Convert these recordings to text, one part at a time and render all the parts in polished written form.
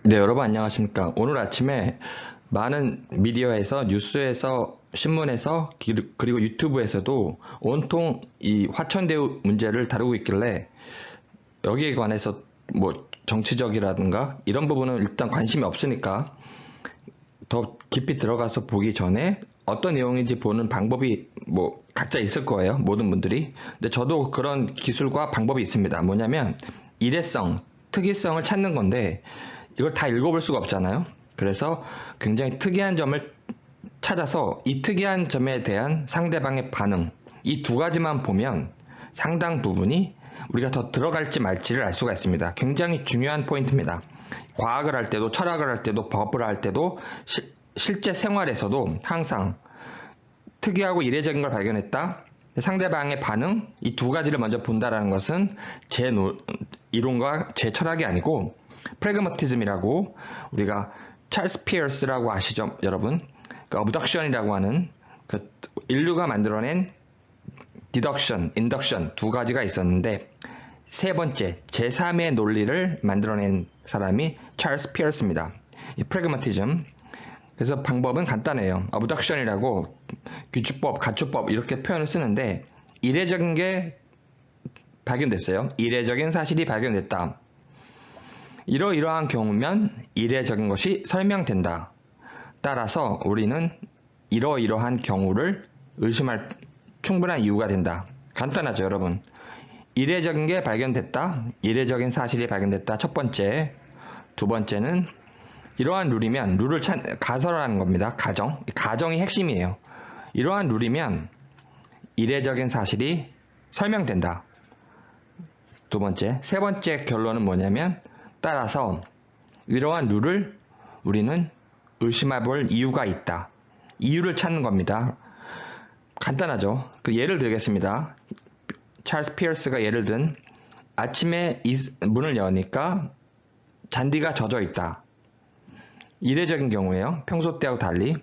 네, 여러분 안녕하십니까. 오늘 아침에 많은 미디어에서, 뉴스에서, 신문에서, 그리고 유튜브에서도 온통 이 화천대유 문제를 다루고 있길래 여기에 관해서 뭐 정치적이라든가 이런 부분은 일단 관심이 없으니까 더 깊이 들어가서 보기 전에 어떤 내용인지 보는 방법이 뭐 각자 있을 거예요. 모든 분들이. 근데 저도 그런 기술과 방법이 있습니다. 뭐냐면 일회성, 특이성을 찾는 건데 이걸 다 읽어볼 수가 없잖아요. 그래서 굉장히 특이한 점을 찾아서 이 특이한 점에 대한 상대방의 반응, 이 두 가지만 보면 상당 부분이 우리가 더 들어갈지 말지를 알 수가 있습니다. 굉장히 중요한 포인트입니다. 과학을 할 때도, 철학을 할 때도, 법을 할 때도, 실제 생활에서도 항상 특이하고 이례적인 걸 발견했다. 상대방의 반응, 이 두 가지를 먼저 본다라는 것은 제 이론과 제 철학이 아니고 프래그마티즘이라고, 우리가 찰스 피어스라고 아시죠, 여러분? 그 어브덕션이라고 하는 그 인류가 만들어낸 디덕션, 인덕션 두 가지가 있었는데 세 번째 제3의 논리를 만들어낸 사람이 찰스 피어스입니다. 이 프래그마티즘. 그래서 방법은 간단해요. 어브덕션이라고 규칙법, 가축법 이렇게 표현을 쓰는데 이례적인 게 발견됐어요. 이례적인 사실이 발견됐다. 이러이러한 경우면 이례적인 것이 설명된다. 따라서 우리는 이러이러한 경우를 의심할 충분한 이유가 된다. 간단하죠, 여러분. 이례적인 게 발견됐다. 이례적인 사실이 발견됐다. 첫 번째. 두 번째는 이러한 룰이면 룰을 가설하는 겁니다. 가정이 핵심이에요. 이러한 룰이면 이례적인 사실이 설명된다. 두 번째. 세 번째 결론은 뭐냐면 따라서 이러한 룰을 우리는 의심해 볼 이유가 있다. 이유를 찾는 겁니다. 간단하죠. 그 예를 들겠습니다. 찰스 피어스가 예를 든 아침에 문을 여니까 잔디가 젖어 있다. 이례적인 경우에요. 평소 때하고 달리.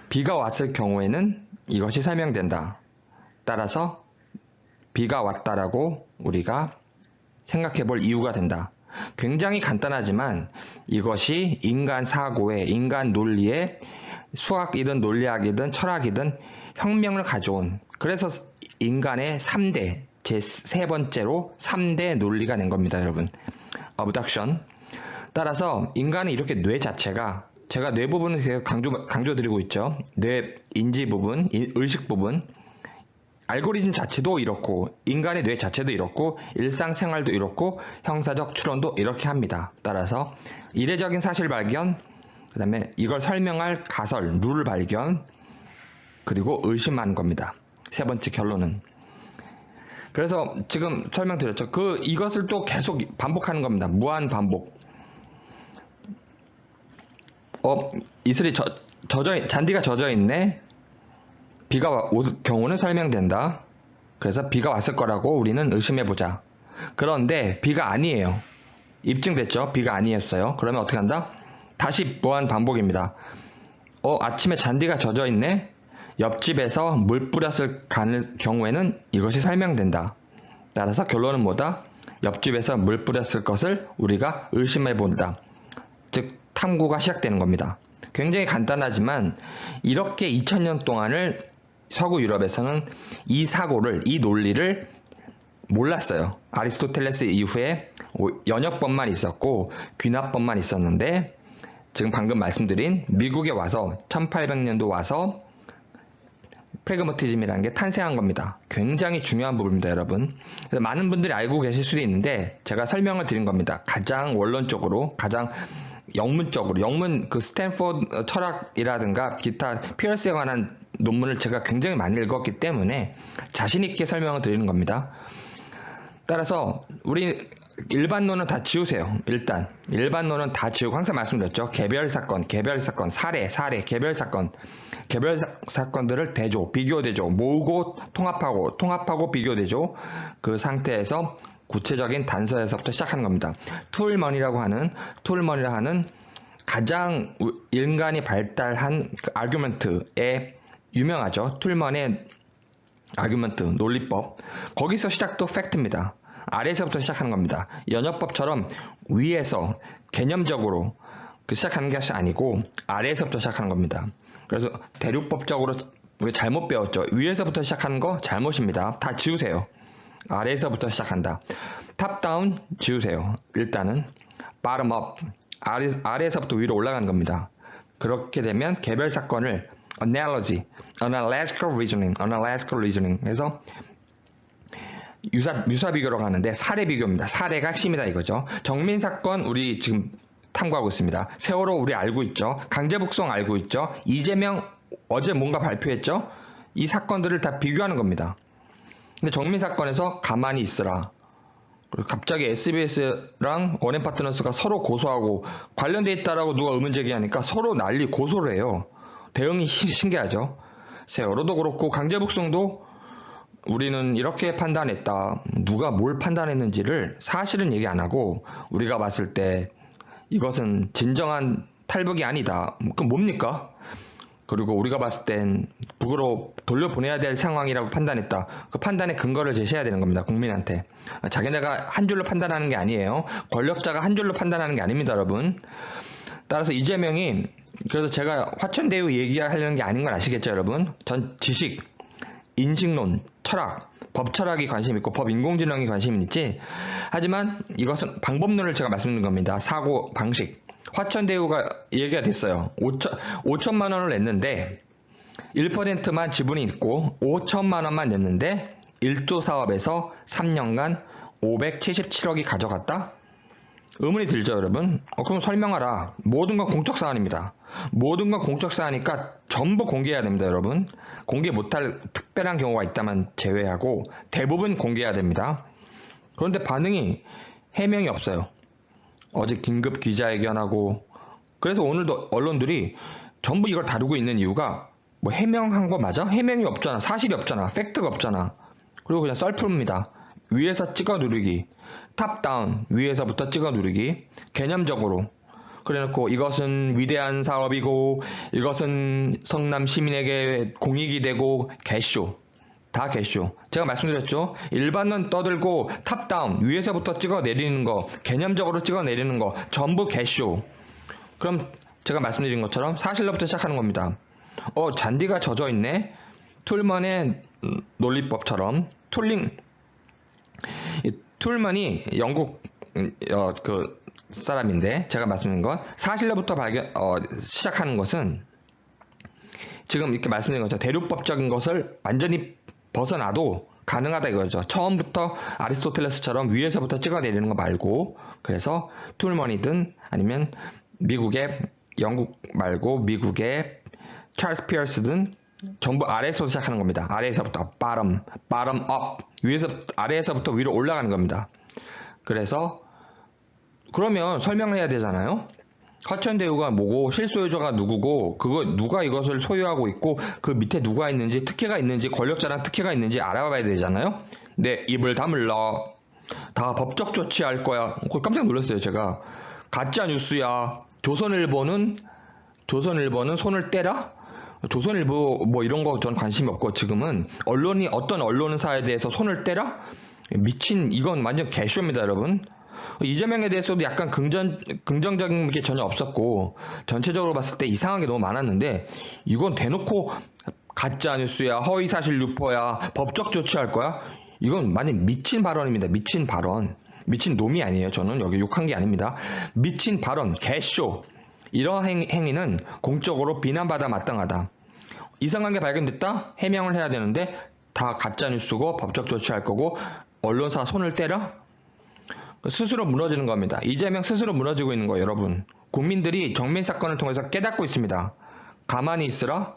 비가 왔을 경우에는 이것이 설명된다. 따라서 비가 왔다라고 우리가 생각해 볼 이유가 된다. 굉장히 간단하지만 이것이 인간 사고에, 인간 논리에 수학이든 논리학이든 철학이든 혁명을 가져온, 그래서 인간의 3대, 제 세 번째로 3대 논리가 낸 겁니다, 여러분. 어브덕션. 따라서 인간은 이렇게 뇌 자체가, 제가 뇌 부분을 계속 강조드리고 있죠. 뇌 인지 부분, 의식 부분, 알고리즘 자체도 이렇고 인간의 뇌 자체도 이렇고 일상생활도 이렇고 형사적 추론도 이렇게 합니다. 따라서 이례적인 사실 발견, 그 다음에 이걸 설명할 가설, 룰 발견, 그리고 의심하는 겁니다. 세 번째 결론은. 그래서 지금 설명드렸죠. 이것을 또 계속 반복하는 겁니다. 무한 반복. 이슬이 잔디가 젖어 있네. 비가 올 경우는 설명된다. 그래서 비가 왔을 거라고 우리는 의심해보자. 그런데 비가 아니에요. 입증됐죠? 비가 아니었어요. 그러면 어떻게 한다? 다시 무한 반복입니다. 아침에 잔디가 젖어 있네? 옆집에서 물 뿌렸을 경우에는 이것이 설명된다. 따라서 결론은 뭐다? 옆집에서 물 뿌렸을 것을 우리가 의심해본다. 즉 탐구가 시작되는 겁니다. 굉장히 간단하지만 이렇게 2000년 동안을 서구 유럽에서는 이 사고를, 이 논리를 몰랐어요. 아리스토텔레스 이후에 연역법만 있었고 귀납법만 있었는데 지금 방금 말씀드린 미국에 와서 1800년도 와서 프래그마티즘이라는 게 탄생한 겁니다. 굉장히 중요한 부분입니다, 여러분. 그래서 많은 분들이 알고 계실 수도 있는데 제가 설명을 드린 겁니다. 가장 원론적으로, 가장 영문적으로, 그 스탠포드 철학이라든가 기타 피어스에 관한 논문을 제가 굉장히 많이 읽었기 때문에 자신 있게 설명을 드리는 겁니다. 따라서 우리 일반론은 다 지우세요. 일단 일반론은 다 지우고, 항상 말씀드렸죠. 개별 사건, 사례, 개별 사건들을 대조, 비교 대조, 모으고 통합하고 비교 대조, 그 상태에서 구체적인 단서에서부터 시작하는 겁니다. 툴먼이라 하는 가장 인간이 발달한 그 아규먼트에 유명하죠. 툴먼의 아규먼트, 논리법. 거기서 시작도 팩트입니다. 아래에서부터 시작하는 겁니다. 연역법처럼 위에서 개념적으로 시작하는 것이 아니고 아래에서부터 시작하는 겁니다. 그래서 대륙법적으로 우리 잘못 배웠죠. 위에서부터 시작하는 거 잘못입니다. 다 지우세요. 아래에서부터 시작한다. 탑 다운 지우세요. 일단은 bottom up 아래에서부터 위로 올라가는 겁니다. 그렇게 되면 개별 사건을 analogy, analogical reasoning 해서 유사 비교로 가는데 사례 비교입니다. 사례가 핵심이다 이거죠. 정민 사건 우리 지금 탐구하고 있습니다. 세월호 우리 알고 있죠. 강제북송 알고 있죠. 이재명 어제 뭔가 발표했죠. 이 사건들을 다 비교하는 겁니다. 근데 정민 사건에서 가만히 있으라. 갑자기 SBS랑 원앤파트너스가 서로 고소하고 관련돼 있다라고 누가 의문 제기하니까 서로 난리 고소를 해요. 대응이 신기하죠. 세월호도 그렇고 강제북송도 우리는 이렇게 판단했다. 누가 뭘 판단했는지를 사실은 얘기 안 하고 우리가 봤을 때 이것은 진정한 탈북이 아니다. 그럼 뭡니까? 그리고 우리가 봤을 땐 북으로 돌려보내야 될 상황이라고 판단했다. 그 판단의 근거를 제시해야 되는 겁니다. 국민한테. 자기네가 한 줄로 판단하는 게 아니에요. 권력자가 한 줄로 판단하는 게 아닙니다, 여러분. 따라서 이재명이 그래서 제가 화천대유 얘기하려는 게 아닌 걸 아시겠죠, 여러분? 전 지식, 인식론, 철학, 법 철학이 관심 있고 법 인공지능이 관심이 있지. 하지만 이것은 방법론을 제가 말씀드린 겁니다. 사고 방식. 화천대유가 얘기가 됐어요. 5천만 원을 냈는데 1%만 지분이 있고 5천만 원만 냈는데 1조 사업에서 3년간 577억이 가져갔다? 의문이 들죠, 여러분? 그럼 설명하라. 모든 건 공적 사안입니다. 모든 건 공적 사안이니까 전부 공개해야 됩니다, 여러분. 공개 못할 특별한 경우가 있다면 제외하고 대부분 공개해야 됩니다. 그런데 반응이 해명이 없어요. 어제 긴급 기자회견하고 그래서 오늘도 언론들이 전부 이걸 다루고 있는 이유가 뭐 해명한 거 맞아? 해명이 없잖아. 사실이 없잖아. 팩트가 없잖아. 그리고 그냥 썰풀입니다. 위에서 찍어 누르기. 탑 다운 위에서부터 찍어 누르기. 개념적으로 그래놓고 이것은 위대한 사업이고 이것은 성남 시민에게 공익이 되고 개쇼. 다 개쇼. 제가 말씀드렸죠. 일반론 떠들고 탑다운 위에서부터 찍어 내리는 거 개념적으로 찍어 내리는 거 전부 개쇼. 그럼 제가 말씀드린 것처럼 사실로부터 시작하는 겁니다. 잔디가 젖어 있네. 툴먼의 논리법처럼 툴먼이 영국 그 사람인데 제가 말씀드린 건 사실로부터 시작하는 것은 지금 이렇게 말씀드린 것처럼 대륙법적인 것을 완전히 벗어나도 가능하다 이거죠. 처음부터 아리스토텔레스처럼 위에서부터 찍어내리는 거 말고 그래서 툴먼이든 아니면 미국의 영국 말고 미국의 찰스 피어스든 전부 아래에서 시작하는 겁니다. 아래에서부터 bottom up 아래에서부터 위로 올라가는 겁니다. 그래서 그러면 설명을 해야 되잖아요. 화천대유가 뭐고 실소유주가 누구고 그거 누가 이것을 소유하고 있고 그 밑에 누가 있는지 특혜가 있는지 권력자랑 특혜가 있는지 알아봐야 되잖아요. 네, 입을 다물라. 다 법적 조치할 거야. 깜짝 놀랐어요, 제가. 가짜 뉴스야. 조선일보는 손을 떼라? 조선일보 뭐 이런 거 전 관심이 없고 지금은 어떤 언론사에 대해서 손을 떼라? 미친 이건 완전 개쇼입니다, 여러분. 이재명에 대해서도 약간 긍정적인 게 전혀 없었고 전체적으로 봤을 때 이상한 게 너무 많았는데 이건 대놓고 가짜 뉴스야, 허위사실 유포야, 법적 조치할 거야? 이건 완전 미친 발언입니다. 미친 발언. 미친 놈이 아니에요. 저는 여기 욕한 게 아닙니다. 미친 발언, 개쇼. 이런 행위는 공적으로 비난받아 마땅하다. 이상한 게 발견됐다? 해명을 해야 되는데 다 가짜 뉴스고 법적 조치할 거고 언론사 손을 떼라? 스스로 무너지는 겁니다. 이재명 스스로 무너지고 있는 거예요, 여러분. 국민들이 정민 사건을 통해서 깨닫고 있습니다. 가만히 있으라.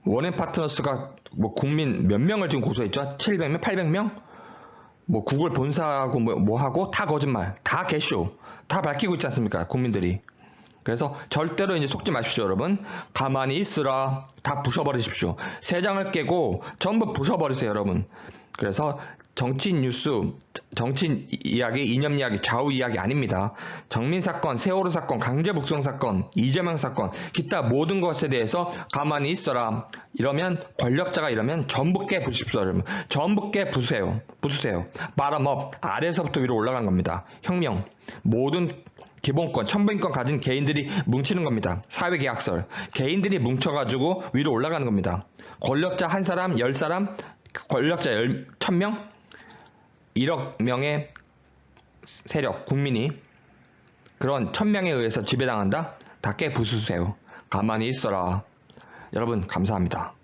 원앤파트너스가 뭐 국민 몇 명을 지금 고소했죠? 700명, 800명? 뭐 구글 본사하고 뭐 하고 다 거짓말, 다 개쇼, 다 밝히고 있지 않습니까? 국민들이. 그래서 절대로 이제 속지 마십시오, 여러분. 가만히 있으라. 다 부숴버리십시오. 세 장을 깨고 전부 부숴버리세요, 여러분. 그래서 정치 뉴스, 정치 이야기, 이념 이야기, 좌우 이야기 아닙니다. 정민 사건, 세월호 사건, 강제 북송 사건, 이재명 사건, 기타 모든 것에 대해서 가만히 있어라. 이러면 권력자가 이러면 전부 깨 부십시오. 여러분. 전부 깨 부수세요. 부수세요. 바람업 아래에서부터 위로 올라간 겁니다. 혁명. 모든 기본권, 천부인권 가진 개인들이 뭉치는 겁니다. 사회계약설. 개인들이 뭉쳐가지고 위로 올라가는 겁니다. 권력자 한 사람, 10사람, 권력자 1000명, 1억 명의 세력, 국민이 그런 1000명에 의해서 지배당한다? 다 깨 부수세요. 가만히 있어라. 여러분, 감사합니다.